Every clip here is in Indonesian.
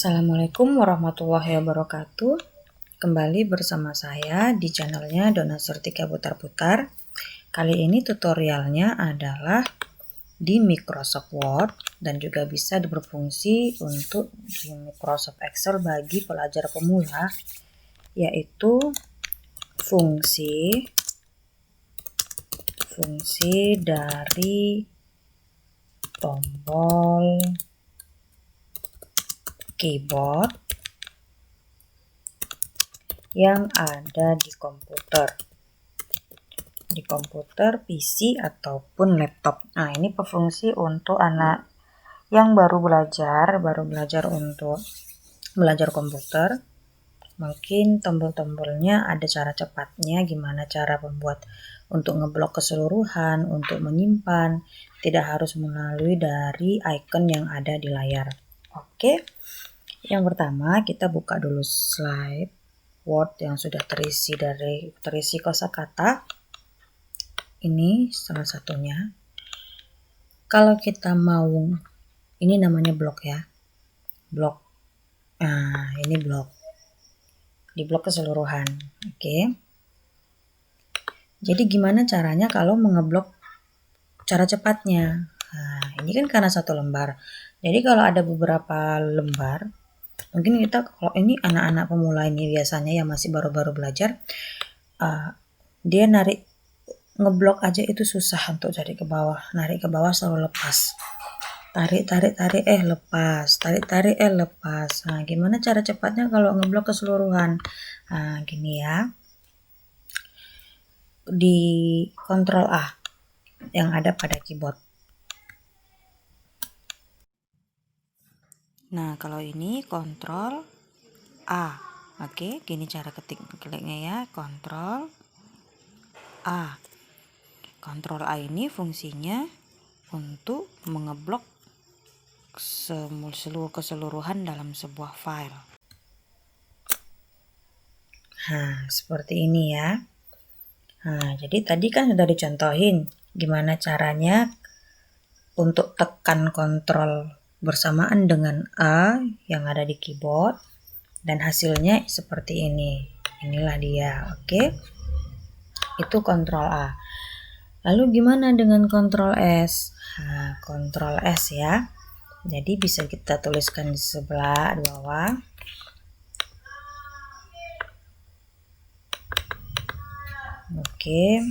Assalamualaikum warahmatullahi wabarakatuh. Kembali bersama saya di channelnya Dona Surtika Putar-Putar. Kali ini tutorialnya adalah di Microsoft Word dan juga bisa berfungsi untuk di Microsoft Excel bagi pelajar pemula, yaitu fungsi dari tombol keyboard yang ada di komputer PC ataupun laptop. Nah, ini berfungsi untuk anak yang baru belajar untuk belajar komputer. Mungkin tombol-tombolnya ada cara cepatnya, gimana cara membuat untuk ngeblok keseluruhan, untuk menyimpan, tidak harus melalui dari icon yang ada di layar. Oke, yang pertama kita buka dulu slide Word yang sudah terisi kosakata. Ini salah satunya. Kalau kita mau, ini namanya blok ya, blok. Nah, ini blok. Di blok keseluruhan. Oke. Jadi gimana caranya kalau mengeblok cara cepatnya? Nah, ini kan karena satu lembar. Jadi kalau ada beberapa lembar, mungkin kita, kalau ini anak-anak pemula ini biasanya yang masih baru-baru belajar, dia ngeblok aja itu susah untuk cari ke bawah. Narik ke bawah selalu lepas. Tarik, lepas. Tarik, lepas. Nah, gimana cara cepatnya kalau ngeblok keseluruhan? Nah, gini ya. Di Ctrl A yang ada pada keyboard. Nah, kalau ini Ctrl A. Oke, gini cara kliknya ya. Ctrl A. Ctrl A ini fungsinya untuk mengeblok seluruh keseluruhan dalam sebuah file. Nah, seperti ini ya. Nah, jadi tadi kan sudah dicontohin gimana caranya untuk tekan kontrol bersamaan dengan A yang ada di keyboard, dan hasilnya seperti ini. Inilah dia, oke? Itu kontrol A. Lalu gimana dengan kontrol S? Nah, kontrol S ya. Jadi bisa kita tuliskan di sebelah bawah. Oke.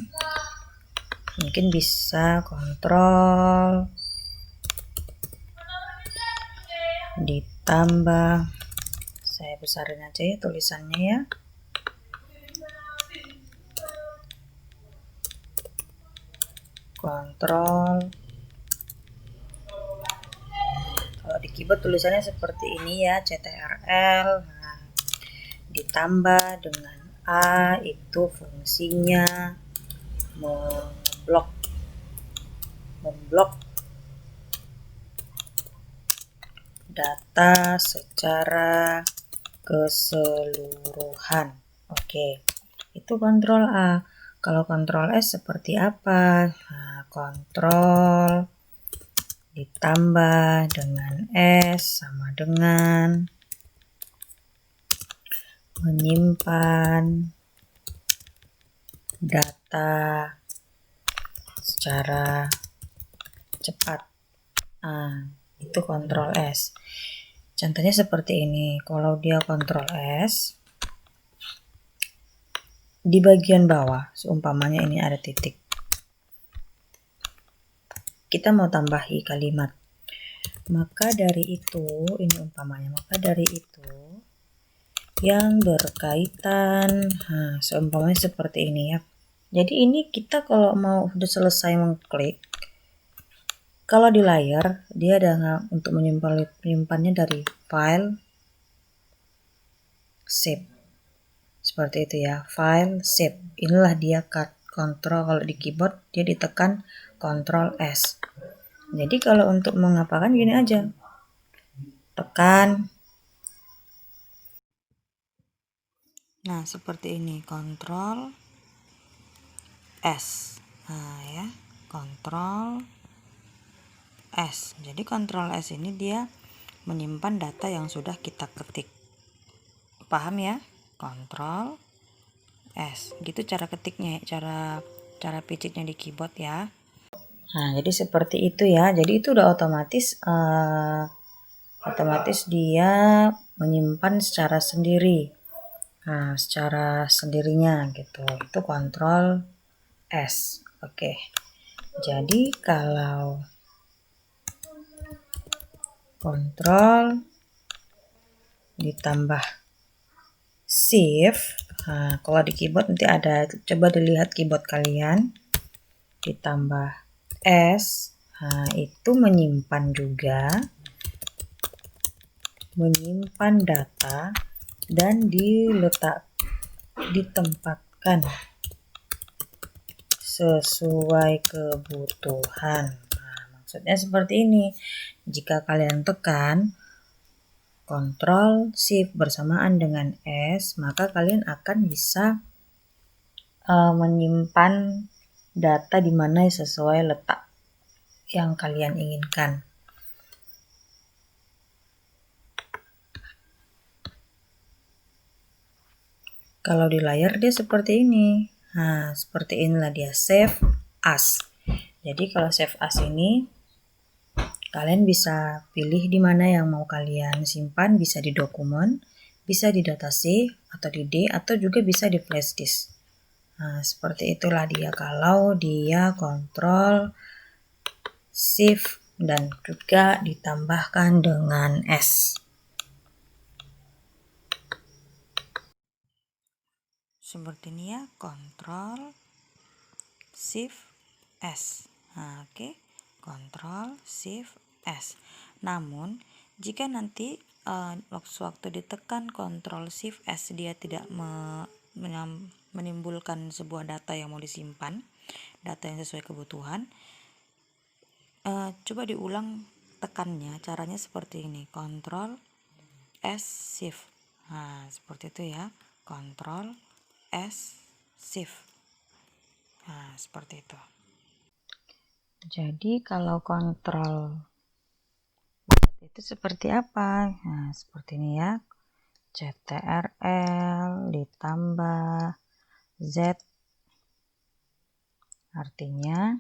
Mungkin bisa kontrol ditambah, saya besarin aja ya tulisannya ya. Kontrol, kalau di keyboard tulisannya seperti ini ya, CTRL. Nah, ditambah dengan A, itu fungsinya memblok data secara keseluruhan. Oke, itu kontrol A. Kalau kontrol S seperti apa? Nah, kontrol ditambah dengan S sama dengan menyimpan data secara cepat. Nah, itu kontrol S. Contohnya seperti ini. Kalau dia kontrol S, di bagian bawah, seumpamanya ini ada titik, kita mau tambahi kalimat. Maka dari itu, ini umpamanya, maka dari itu yang berkaitan, nah, seumpamanya seperti ini ya. Jadi ini kita kalau mau sudah selesai mengklik, kalau di layar dia ada untuk menyimpannya dari file, save. Seperti itu ya, file, save. Inilah dia kontrol. Kalau di keyboard dia ditekan Ctrl S. Jadi kalau untuk mengapakan gini aja, tekan. Nah, seperti ini, Ctrl S. Nah ya, Ctrl S. Jadi Ctrl S ini dia menyimpan data yang sudah kita ketik. Paham ya? Ctrl S. Gitu cara ketiknya, cara pijitnya di keyboard ya. Nah, jadi seperti itu ya. Jadi itu udah otomatis dia menyimpan secara sendiri. Nah, secara sendirinya gitu. Itu Ctrl S. Oke. Jadi kalau Ctrl ditambah Shift, nah, kalau di keyboard nanti ada, coba dilihat keyboard kalian, ditambah S, nah, itu menyimpan data dan ditempatkan sesuai kebutuhan. Nah, maksudnya seperti ini. Jika kalian tekan Ctrl Shift bersamaan dengan S, maka kalian akan bisa menyimpan data di mana sesuai letak yang kalian inginkan. Kalau di layar dia seperti ini. Nah, seperti inilah dia, Save As. Jadi kalau Save As ini kalian bisa pilih di mana yang mau kalian simpan, bisa di dokumen, bisa di data C atau di D, atau juga bisa di flash disk. Nah, seperti itulah dia kalau dia Ctrl Shift dan juga ditambahkan dengan S. Seperti ini ya, Ctrl Shift S. Nah, oke. Ctrl Shift S. Namun jika nanti waktu ditekan Ctrl Shift S dia tidak menimbulkan sebuah data yang mau disimpan, data yang sesuai kebutuhan, coba diulang tekannya. Caranya seperti ini, Ctrl S Shift. Nah, seperti itu ya, Ctrl S Shift. Nah, seperti itu. Jadi kalau kontrol Z itu seperti apa? Nah, seperti ini ya. CTRL ditambah Z, artinya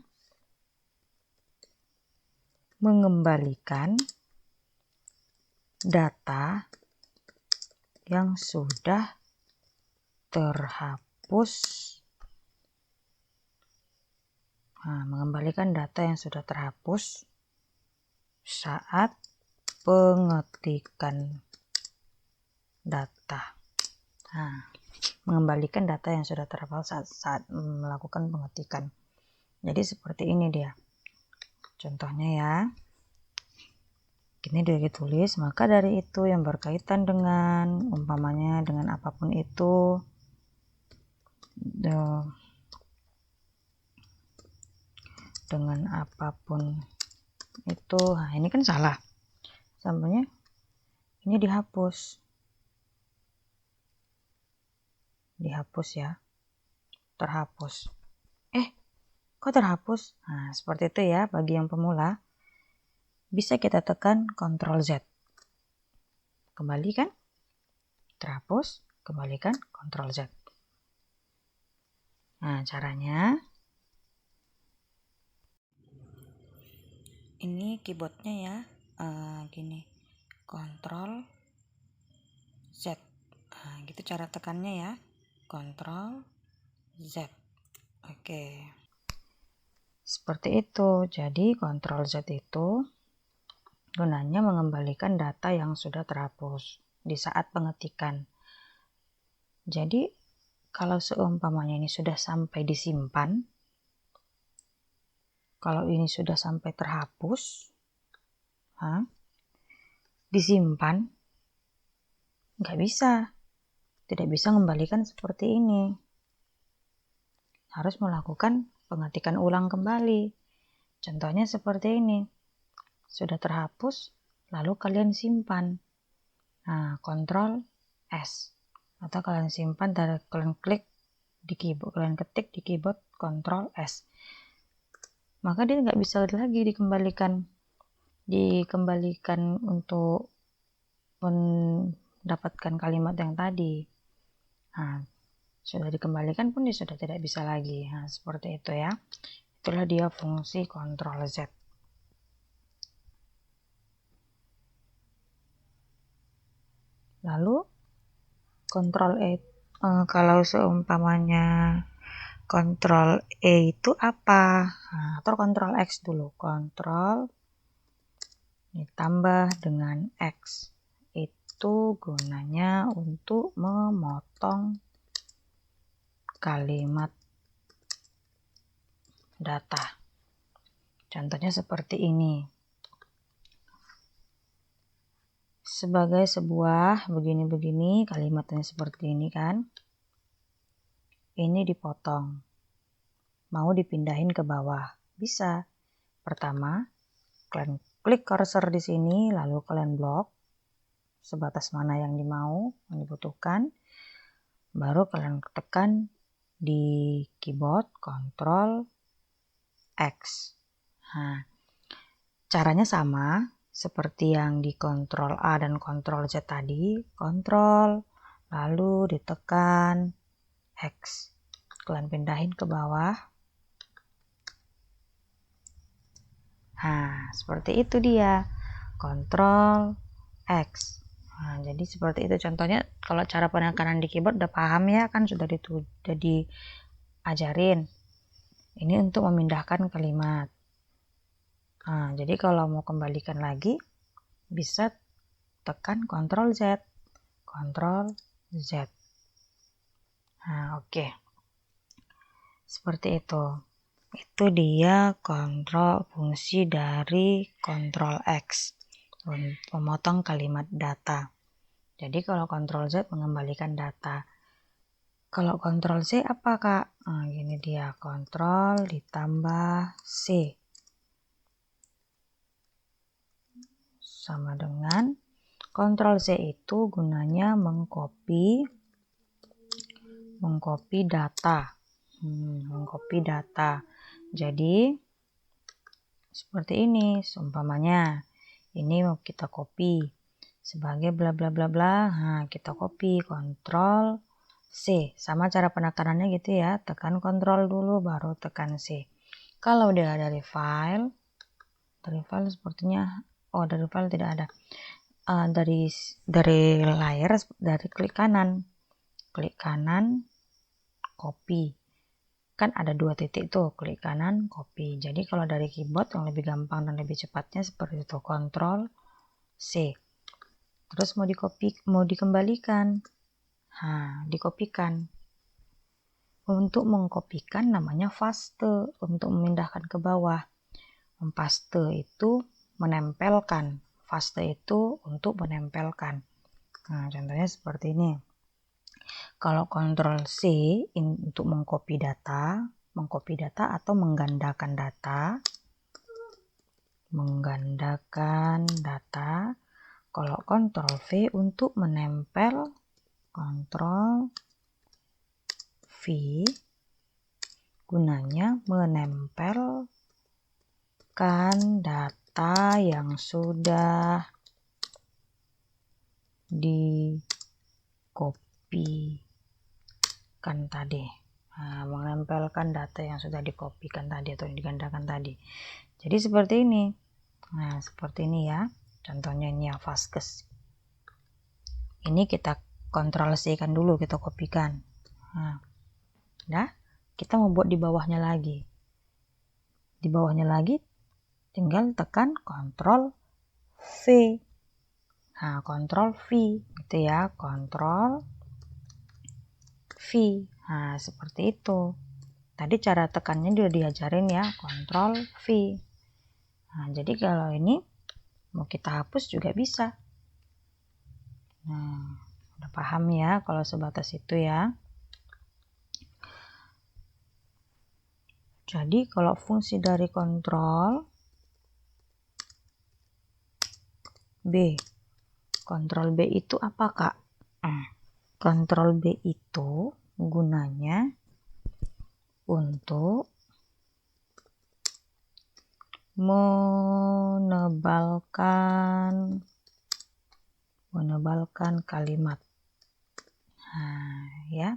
mengembalikan data yang sudah terhapus. Nah, mengembalikan data yang sudah terhapus saat pengetikan data. Nah, mengembalikan data yang sudah terhapus saat melakukan pengetikan. Jadi seperti ini dia. Contohnya ya. Ini udah ditulis, maka dari itu yang berkaitan dengan umpamanya dengan apapun itu, dengan apapun itu, nah ini kan salah, sampelnya ini dihapus ya, terhapus. Kok terhapus? Nah, seperti itu ya. Bagi yang pemula bisa kita tekan Ctrl Z, kembalikan, terhapus, kembalikan, Ctrl Z. Nah, caranya ini keyboardnya ya, gini, Ctrl Z. Nah, gitu cara tekannya ya, Ctrl Z. Oke, seperti itu. Jadi Ctrl Z itu gunanya mengembalikan data yang sudah terhapus di saat pengetikan. Jadi kalau seumpamanya ini sudah sampai disimpan, kalau ini sudah sampai terhapus, disimpan, tidak bisa mengembalikan seperti ini. Harus melakukan pengetikan ulang kembali. Contohnya seperti ini. Sudah terhapus, lalu kalian simpan. Nah, Ctrl S. Atau kalian simpan, kalian klik di keyboard, kalian ketik di keyboard Ctrl S. Maka dia nggak bisa lagi dikembalikan untuk mendapatkan kalimat yang tadi. Nah, sudah dikembalikan pun dia sudah tidak bisa lagi. Nah, seperti itu ya. Itulah dia fungsi Ctrl Z. Lalu Ctrl E, kalau seumpamanya Ctrl E itu apa? Nah, atau Ctrl X dulu. Ctrl ditambah dengan X. Itu gunanya untuk memotong kalimat data. Contohnya seperti ini. Sebagai sebuah begini-begini, kalimatnya seperti ini kan. Ini dipotong. Mau dipindahin ke bawah. Bisa. Pertama, kalian klik cursor di sini, lalu kalian blok sebatas mana yang dibutuhkan. Baru kalian tekan di keyboard Ctrl X. Nah, caranya sama seperti yang di Ctrl A dan Ctrl Z tadi. Ctrl, lalu ditekan X. Kalian pindahin ke bawah. Nah, seperti itu dia. Ctrl X. Nah, jadi seperti itu contohnya. Kalau cara penekanan di keyboard udah paham ya, kan sudah diajarin. Ini untuk memindahkan kalimat. Nah, jadi kalau mau kembalikan lagi, bisa tekan Ctrl Z. Ctrl Z. Nah, oke. Seperti itu. Itu dia fungsi dari Ctrl X. Memotong kalimat data. Jadi kalau Ctrl Z mengembalikan data. Kalau Ctrl C apa Kak? Nah, gini dia. Ctrl ditambah C. Sama dengan Ctrl C itu gunanya mengcopy data. Mengcopy data. Jadi seperti ini, seumpamanya ini mau kita copy sebagai bla bla bla bla. Nah, kita copy Ctrl C. Sama cara penekanannya gitu ya. Tekan Ctrl dulu baru tekan C. Kalau udah dari file sepertinya dari file tidak ada. Dari layar, dari klik kanan copy. Kan ada 2 titik tuh, klik kanan copy. Jadi kalau dari keyboard yang lebih gampang dan lebih cepatnya seperti itu, Ctrl C. Terus mau dikembalikan. Nah, dikopikan. Untuk mengkopikan namanya paste, untuk memindahkan ke bawah. Paste itu menempelkan. Paste itu untuk menempelkan. Nah, contohnya seperti ini. Kalau Ctrl C untuk mengcopy data atau menggandakan data. Kalau Ctrl V untuk menempel, Ctrl V gunanya menempelkan data yang sudah dikopikan tadi. Nah, menempelkan data yang sudah dikopikan tadi atau digandakan tadi. Jadi seperti ini. Nah, seperti ini ya. Contohnya ini ya, Vaskes. Ini kita Ctrl C kan dulu, kita kopikan. Nah, udah. Kita mau buat di bawahnya lagi. Di bawahnya lagi tinggal tekan Ctrl V. Nah, Ctrl V gitu ya. Ctrl V. Nah, seperti itu. Tadi cara tekannya udah diajarin ya. Ctrl V. Nah, jadi kalau ini mau kita hapus juga bisa. Nah, udah paham ya kalau sebatas itu ya. Jadi kalau fungsi dari Ctrl B. Ctrl B itu apa Kak? Ctrl B itu gunanya untuk menebalkan kalimat. Nah, ya,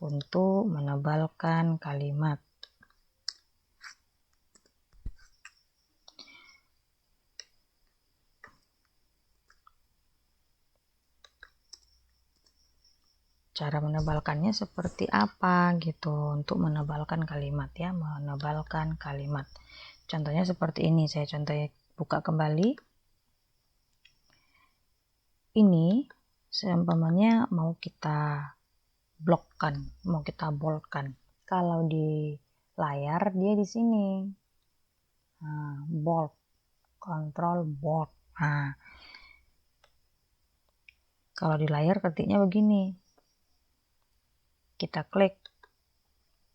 untuk menebalkan kalimat. Cara menebalkannya seperti apa gitu, untuk menebalkan kalimat ya, menebalkan kalimat. Contohnya seperti ini, saya contohnya buka kembali. Ini seumpamanya mau kita blokkan, mau kita boldkan. Kalau di layar dia di sini. Nah, bold, control bold. Nah, kalau di layar ketiknya begini. Kita klik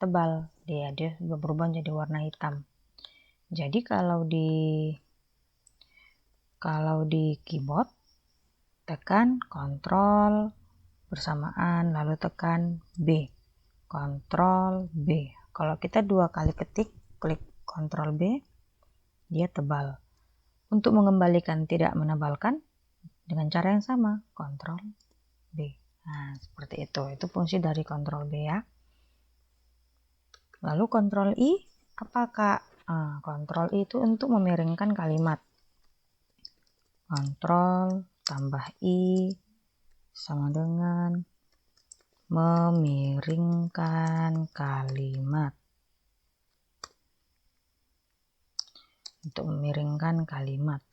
tebal, dia berubah jadi warna hitam. Jadi kalau di keyboard tekan Ctrl bersamaan lalu tekan B, Ctrl B. Kalau kita 2 kali ketik, klik Ctrl B, dia tebal. Untuk mengembalikan tidak menebalkan dengan cara yang sama, Ctrl B. Nah, seperti itu. Itu fungsi dari Ctrl B ya. Lalu Ctrl I, apa Kak? Ctrl I itu untuk memiringkan kalimat. Ctrl tambah I sama dengan memiringkan kalimat. Untuk memiringkan kalimat.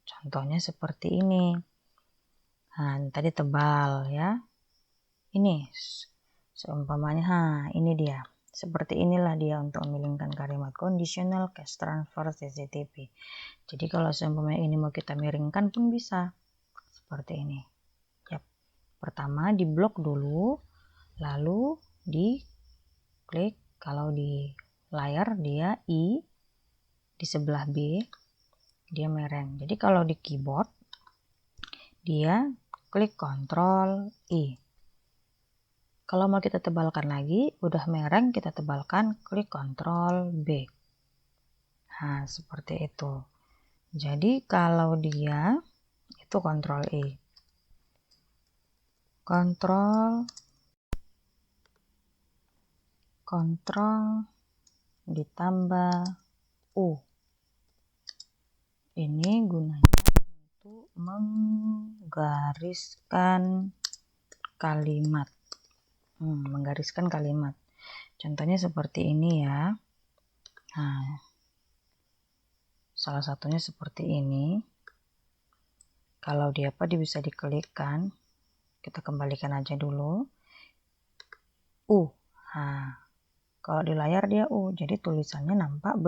Contohnya seperti ini. Nah, tadi tebal ya. Ini seumpamanya, ini dia. Seperti inilah dia untuk memiringkan kalimat. Conditional Case Transfer CCTV. Jadi kalau seumpamanya ini mau kita miringkan pun bisa. Seperti ini. Yap. Pertama di blok dulu, lalu di klik. Kalau di layar dia I, di sebelah B dia mereng. Jadi kalau di keyboard dia klik Ctrl I. Kalau mau kita tebalkan lagi, udah mereng, kita tebalkan, klik Ctrl B. Nah, seperti itu. Jadi kalau dia itu Ctrl I. Ctrl ditambah U. Ini gunanya untuk menggariskan kalimat. Menggariskan kalimat. Contohnya seperti ini ya. Nah, salah satunya seperti ini. Kalau dia bisa diklikkan. Kita kembalikan aja dulu. Nah, kalau di layar dia U. Jadi tulisannya nampak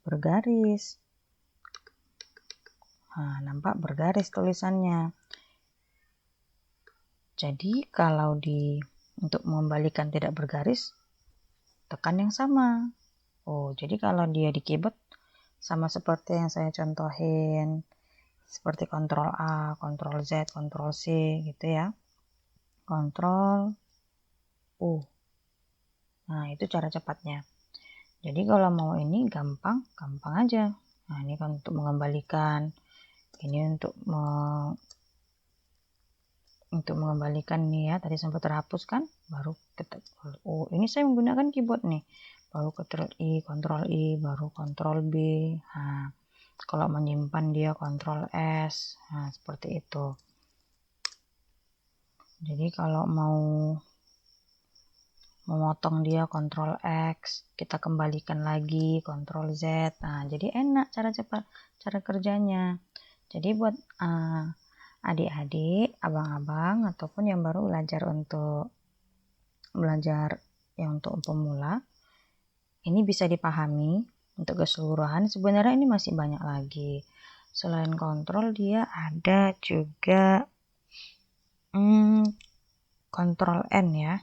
bergaris. Nah, nampak bergaris tulisannya. Jadi kalau untuk mengembalikan tidak bergaris, tekan yang sama. Jadi kalau dia di keyboard sama seperti yang saya contohin, seperti Ctrl A, Ctrl Z, Ctrl C gitu ya. Ctrl U. Nah, itu cara cepatnya. Jadi kalau mau ini gampang aja. Nah, ini kan untuk mengembalikan. Ini untuk mengembalikan nih ya, tadi sempat terhapus kan, baru ketik. Ini saya menggunakan keyboard nih, baru Ctrl I, baru Ctrl B. Nah, kalau menyimpan dia Ctrl S. Nah, seperti itu. Jadi kalau mau memotong dia Ctrl X, kita kembalikan lagi Ctrl Z. Nah, jadi enak cara kerjanya. Jadi buat adik-adik, abang-abang, ataupun yang baru belajar yang untuk pemula, ini bisa dipahami. Untuk keseluruhan sebenarnya ini masih banyak lagi. Selain kontrol dia ada juga Ctrl N ya.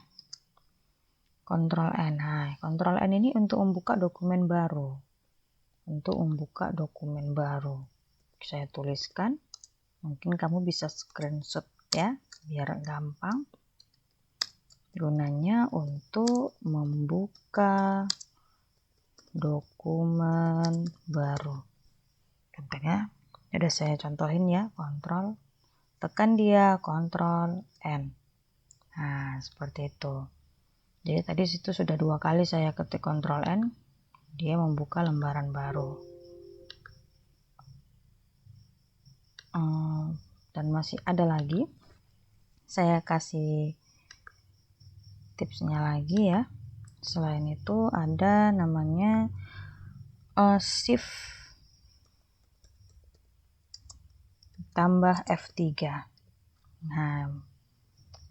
Ctrl N. Nah, Ctrl N ini untuk membuka dokumen baru. Saya tuliskan. Mungkin kamu bisa screenshot ya, biar gampang. Gunanya untuk membuka dokumen baru. Contohnya, udah saya contohin ya, Ctrl tekan dia, Ctrl N. Nah, seperti itu. Jadi tadi situ sudah 2 kali saya ketik Ctrl N, dia membuka lembaran baru. Dan masih ada lagi, saya kasih tipsnya lagi ya. Selain itu ada namanya Shift tambah F3. Nah,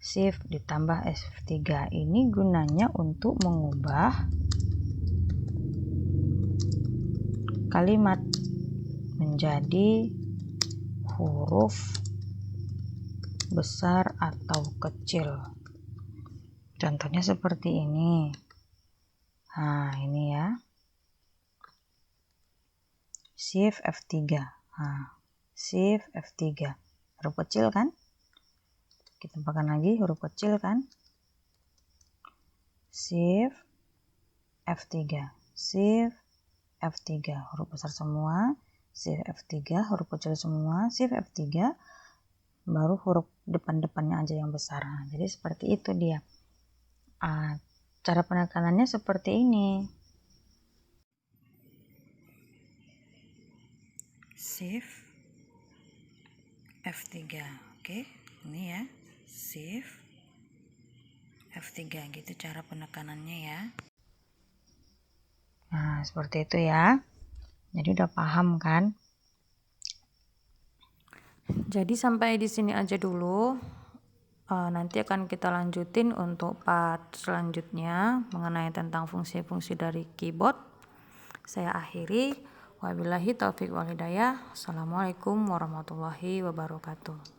Shift ditambah F3 ini gunanya untuk mengubah kalimat menjadi huruf besar atau kecil. Contohnya seperti ini. Nah, ini ya. Shift F3. Nah, Shift F3. Huruf kecil kan? Kita tambahkan lagi huruf kecil kan? Shift F3. Shift F3. Huruf besar semua. Shift F3. Huruf kecil semua. Shift F3. Baru huruf depan-depannya aja yang besar. Nah, jadi seperti itu dia. Cara penekanannya seperti ini. Shift F3. Oke, ini ya. Shift F3 gitu cara penekanannya ya. Nah, seperti itu ya. Jadi udah paham kan? Jadi sampai di sini aja dulu. Nanti akan kita lanjutin untuk part selanjutnya mengenai tentang fungsi-fungsi dari keyboard. Saya akhiri. Wabillahi taufiq wal hidayah. Assalamualaikum warahmatullahi wabarakatuh.